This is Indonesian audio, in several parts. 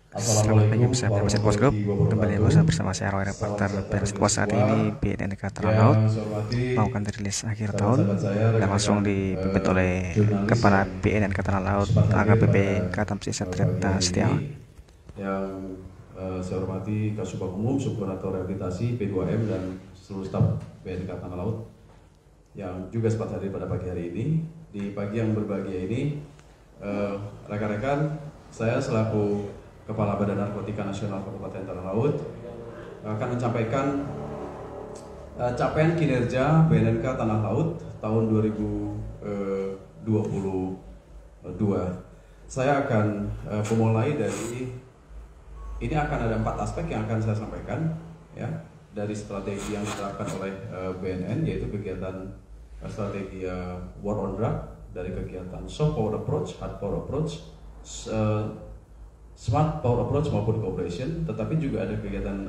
Selamat pagi Assalamualaikum bersama Mesin Post Group. warahmatullahi Kembali wabarakatuh. bersama saya Roy Salam Reporter sejahtera Mesin bagi Post. kita Saat semua. ini BNNK Angkatan Laut Yang saya hormati melakukan rilis akhir tahun sahabat-sahabat saya, dan langsung rekan-rekan dipimpin oleh jurnalis Kepala yang BNN Angkatan Laut sempat hadir AKBP pada Katam Sisa pagi Treta hari ini. Setiawan. Yang saya hormati Kasubag Umum, Subkoordinator Rehabilitasi P2M dan seluruh staf BNN Angkatan Laut yang juga sempat hadir pada pagi hari ini. Di pagi yang berbahagia ini, rekan-rekan, saya selaku Kepala Badan Narkotika Nasional Kabupaten Tanah Laut akan menyampaikan capaian kinerja BNNK Tanah Laut tahun 2022. Saya akan memulai dari ini akan ada 4 aspek yang akan saya sampaikan ya, dari strategi yang diterapkan oleh BNN, yaitu kegiatan strategi war on drug, dari kegiatan soft power approach, hard power approach, smart power approach maupun cooperation, tetapi juga ada kegiatan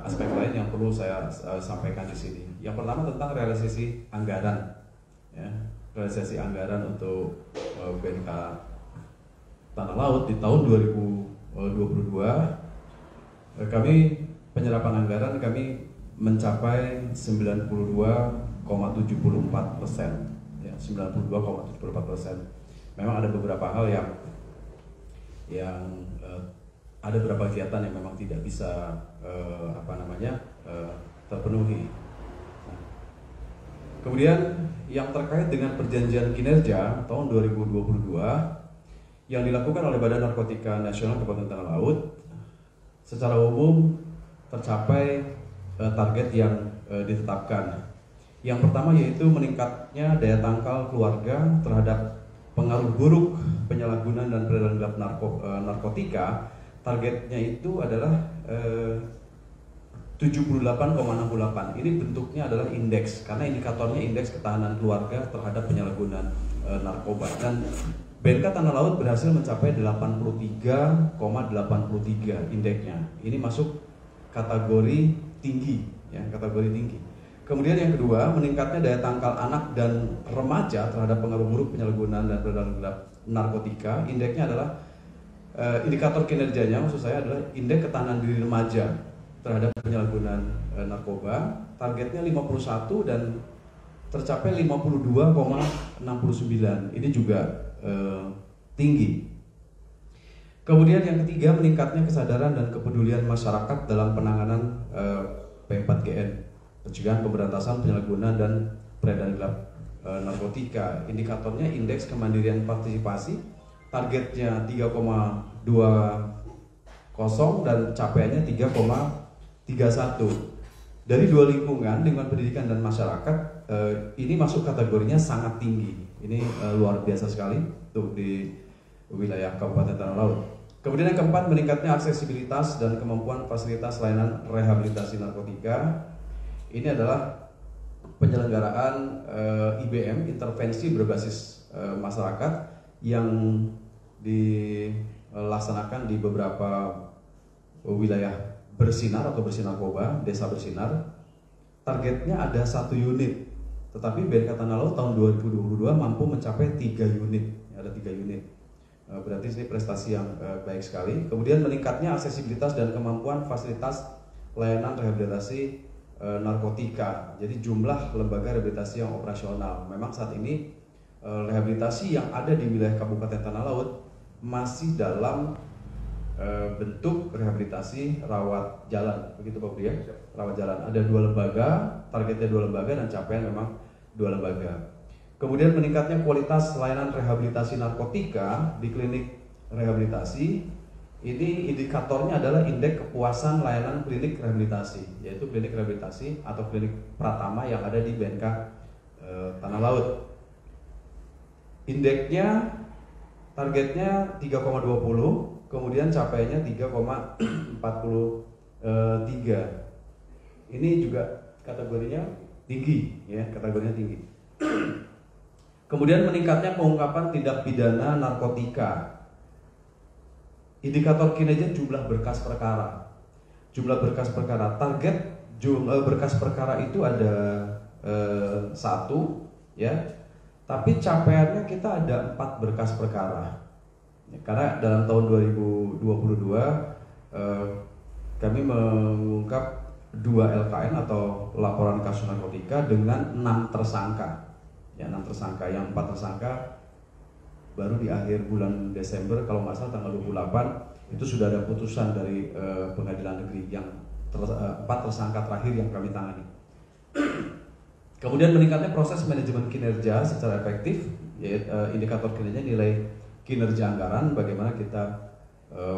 aspek lain yang perlu saya sampaikan di sini. Yang pertama tentang realisasi anggaran, ya, realisasi anggaran untuk BNK Tanah Laut di tahun 2022. Kami penyerapan anggaran kami mencapai 92,74%, ya, 92,74%. Memang ada beberapa hal yang ada beberapa kegiatan yang memang tidak bisa terpenuhi. Nah, kemudian yang terkait dengan perjanjian kinerja tahun 2022 yang dilakukan oleh Badan Narkotika Nasional Kabupaten Tanah Laut, secara umum tercapai target yang ditetapkan. Yang pertama yaitu meningkatnya daya tangkal keluarga terhadap pengaruh buruk penyalahgunaan dan peredaran gelap narkotika. Targetnya itu adalah 78,68. Ini bentuknya adalah indeks, karena indikatornya indeks ketahanan keluarga terhadap penyalahgunaan narkoba. Dan BNK Tanah Laut berhasil mencapai 83,83 indeksnya. Ini masuk kategori tinggi, ya, kategori tinggi. Kemudian yang kedua, meningkatnya daya tangkal anak dan remaja terhadap pengaruh buruk penyalahgunaan dan peredaran gelap narkotika. Indeksnya adalah indikator kinerjanya, maksud saya adalah indeks ketahanan diri remaja terhadap penyalahgunaan narkoba. Targetnya 51 dan tercapai 52,69. Ini juga tinggi. Kemudian yang ketiga, meningkatnya kesadaran dan kepedulian masyarakat dalam penanganan P4GN, pencegahan pemberantasan penyalahgunaan dan peredaran gelap narkotika. Indikatornya indeks kemandirian partisipasi, targetnya 3,20 dan capaiannya 3,31. Dari dua lingkungan pendidikan dan masyarakat, ini masuk kategorinya sangat tinggi. Ini luar biasa sekali untuk di wilayah Kabupaten Tanah Laut. Kemudian yang keempat, meningkatnya aksesibilitas dan kemampuan fasilitas layanan rehabilitasi narkotika. Ini adalah penyelenggaraan IBM, intervensi berbasis masyarakat, yang dilaksanakan di beberapa wilayah bersinar atau bersinarkoba, desa bersinar. Targetnya ada 1 unit, tetapi BNK Tanah Laut tahun 2022 mampu mencapai 3 unit, ada 3 unit. Berarti ini prestasi yang baik sekali. Kemudian meningkatnya aksesibilitas dan kemampuan fasilitas layanan rehabilitasi narkotika. Jadi jumlah lembaga rehabilitasi yang operasional. Memang saat ini rehabilitasi yang ada di wilayah Kabupaten Tanah Laut masih dalam bentuk rehabilitasi rawat jalan, begitu Pak Budi ya? Rawat jalan. Ada 2 lembaga, targetnya 2 lembaga dan capaian memang 2 lembaga. Kemudian meningkatnya kualitas layanan rehabilitasi narkotika di klinik rehabilitasi. Ini indikatornya adalah indeks kepuasan layanan klinik rehabilitasi, yaitu klinik rehabilitasi atau klinik Pratama yang ada di BNK Tanah Laut. Indeksnya targetnya 3,20, kemudian capaiannya 3,43. Ini juga kategorinya tinggi, ya, kategorinya tinggi. Kemudian meningkatnya pengungkapan tindak pidana narkotika. Indikator kinerja jumlah berkas perkara. Jumlah berkas perkara, target jumlah berkas perkara itu ada 1, ya. Tapi capaiannya kita ada 4 berkas perkara. Karena dalam tahun 2022 kami mengungkap 2 LKN atau laporan kasus narkotika dengan 6 tersangka. Ya, 6 tersangka, yang 4 tersangka baru di akhir bulan Desember, kalau nggak salah tanggal 28 itu sudah ada putusan dari pengadilan negeri yang 4 tersangka terakhir yang kami tangani. Kemudian meningkatnya proses manajemen kinerja secara efektif, yaitu indikator kinerja nilai kinerja anggaran, bagaimana kita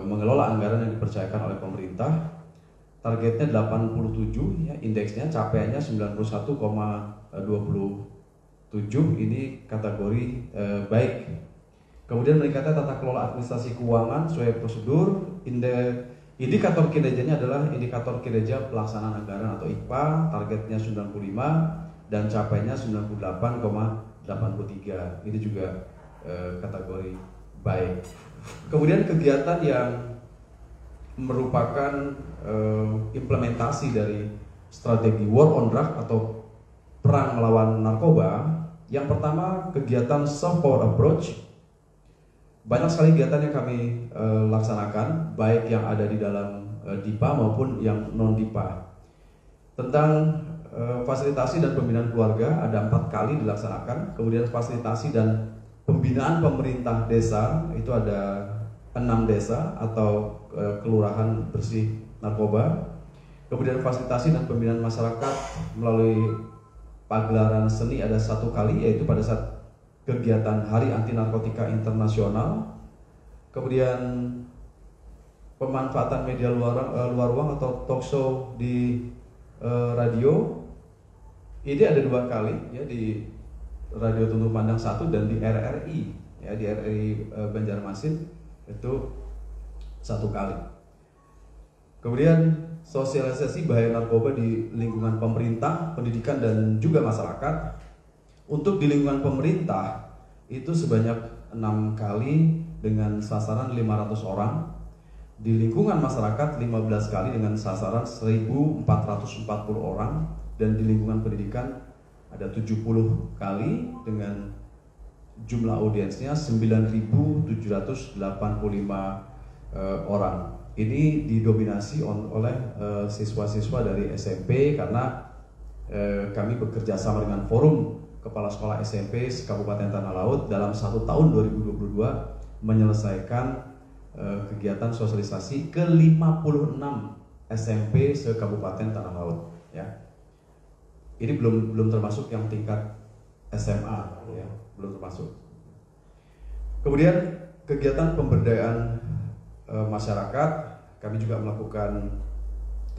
mengelola anggaran yang dipercayakan oleh pemerintah. Targetnya 87, ya, indeksnya capaiannya 91,27, ini kategori baik. Kemudian meningkatnya tata kelola administrasi keuangan sesuai prosedur. Indikator kinerjanya adalah indikator kinerja pelaksanaan anggaran atau IKPA, targetnya 95 dan capaiannya 98,83. Ini juga kategori baik. Kemudian kegiatan yang merupakan implementasi dari strategi war on drug atau perang melawan narkoba. Yang pertama, kegiatan soft power approach. Banyak sekali kegiatan yang kami laksanakan, baik yang ada di dalam DIPA maupun yang non DIPA. Tentang fasilitasi dan pembinaan keluarga ada 4 kali dilaksanakan. Kemudian fasilitasi dan pembinaan pemerintah desa itu ada 6 desa atau kelurahan bersih narkoba. Kemudian fasilitasi dan pembinaan masyarakat melalui pagelaran seni ada 1 kali, yaitu pada saat kegiatan Hari Anti Narkotika Internasional. Kemudian pemanfaatan media luar ruang atau talk show di radio. Ini ada 2 kali, ya, di Radio Tunduk Pandang 1 dan di RRI, ya, di RRI Banjarmasin itu 1 kali. Kemudian sosialisasi bahaya narkoba di lingkungan pemerintah, pendidikan dan juga masyarakat. Untuk di lingkungan pemerintah itu sebanyak 6 kali dengan sasaran 500 orang. Di lingkungan masyarakat 15 kali dengan sasaran 1.440 orang. Dan di lingkungan pendidikan ada 70 kali dengan jumlah audiensnya 9.785 orang. Ini didominasi oleh siswa-siswa dari SMP karena kami bekerja sama dengan Forum Kepala Sekolah SMP Kabupaten Tanah Laut dalam 1 tahun 2022 menyelesaikan kegiatan sosialisasi ke 56 SMP se-Kabupaten Tanah Laut, ya. Ini belum termasuk yang tingkat SMA, ya, belum termasuk. Kemudian kegiatan pemberdayaan masyarakat, kami juga melakukan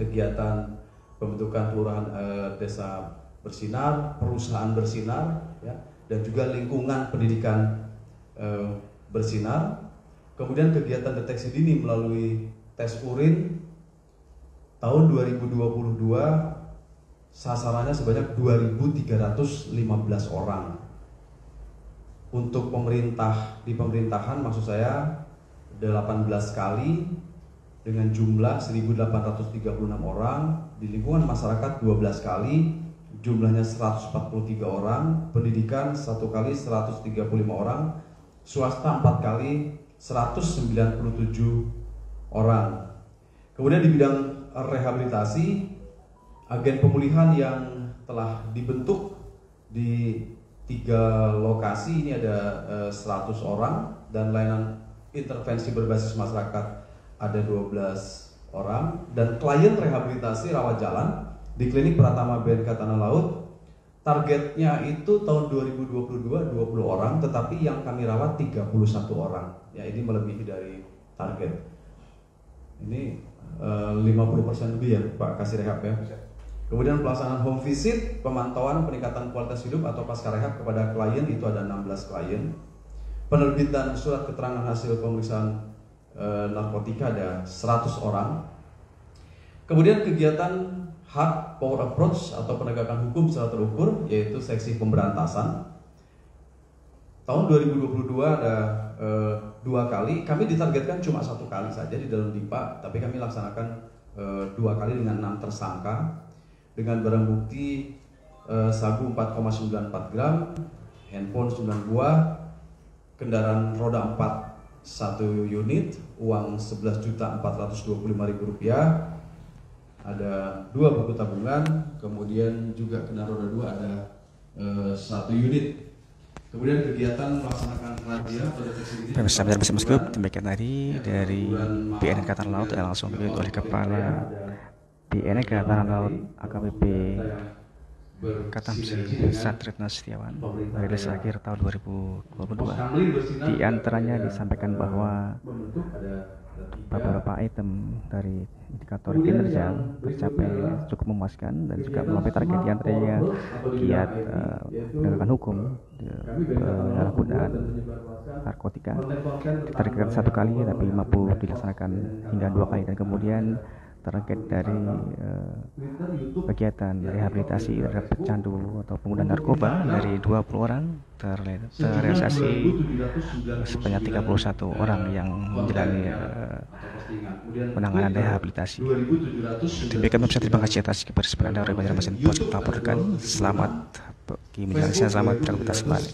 kegiatan pembentukan kelurahan desa bersinar, perusahaan bersinar, ya, dan juga lingkungan pendidikan bersinar. Kemudian kegiatan deteksi dini melalui tes urin tahun 2022 sasarannya sebanyak 2.315 orang. Untuk pemerintah, di pemerintahan maksud saya 18 kali dengan jumlah 1.836 orang. Di lingkungan masyarakat 12 kali, jumlahnya 143 orang. Pendidikan 1 kali 135 orang. Swasta 4 kali 197 orang. Kemudian di bidang rehabilitasi, agen pemulihan yang telah dibentuk di 3 lokasi ini ada 100 orang, dan layanan intervensi berbasis masyarakat ada 12 orang, dan klien rehabilitasi rawat jalan di klinik Pratama BNK Tanah Laut targetnya itu tahun 2022 20 orang, tetapi yang kami rawat 31 orang, ya, ini melebihi dari target. Ini 50% lebih, ya Pak Kasih Rehab, ya. Kemudian pelaksanaan home visit, pemantauan peningkatan kualitas hidup atau pasca rehab kepada klien itu ada 16 klien. Penerbitan surat keterangan hasil pemeriksaan narkotika ada 100 orang. Kemudian kegiatan hard power approach atau penegakan hukum secara terukur, yaitu seksi pemberantasan. Tahun 2022 ada 2 kali. Kami ditargetkan cuma 1 kali saja di dalam DIPA, tapi kami laksanakan 2 kali dengan 6 tersangka. Dengan barang bukti sabu 4,94 gram, handphone 9 buah, kendaraan roda 4 1 unit, uang Rp11.425.000, ada 2 buku tabungan, kemudian juga kendaraan roda 2 ada 1 unit. Kemudian kegiatan melaksanakan razia pada ini. Pemirsa Meskip, demikian tadi dari BNN Angkatan Laut yang langsung dipimpin oleh Kepala BNN Angkatan Laut AKBP Katamsi Satretna Setiawan rilis akhir tahun 2022. Di antaranya disampaikan bahwa beberapa item dari indikator kinerja tercapai cukup memuaskan dan juga melampaui target, di antaranya giat penegakan hukum, penyalahgunaan narkotika ditargetkan 1 kali tapi mampu dilaksanakan hingga 2 kali, dan kemudian target dari kegiatan rehabilitasi terhadap pecandu atau pengguna narkoba dari 20 orang terrealisasi sebanyak 31 orang yang menjalani penanganan rehabilitasi. Demikian pemirsa, terima kasih atas kebersamaan Anda. Banjarmasin Post melaporkan. Selamat bagi menjalankan, selamat beraktivitas kembali.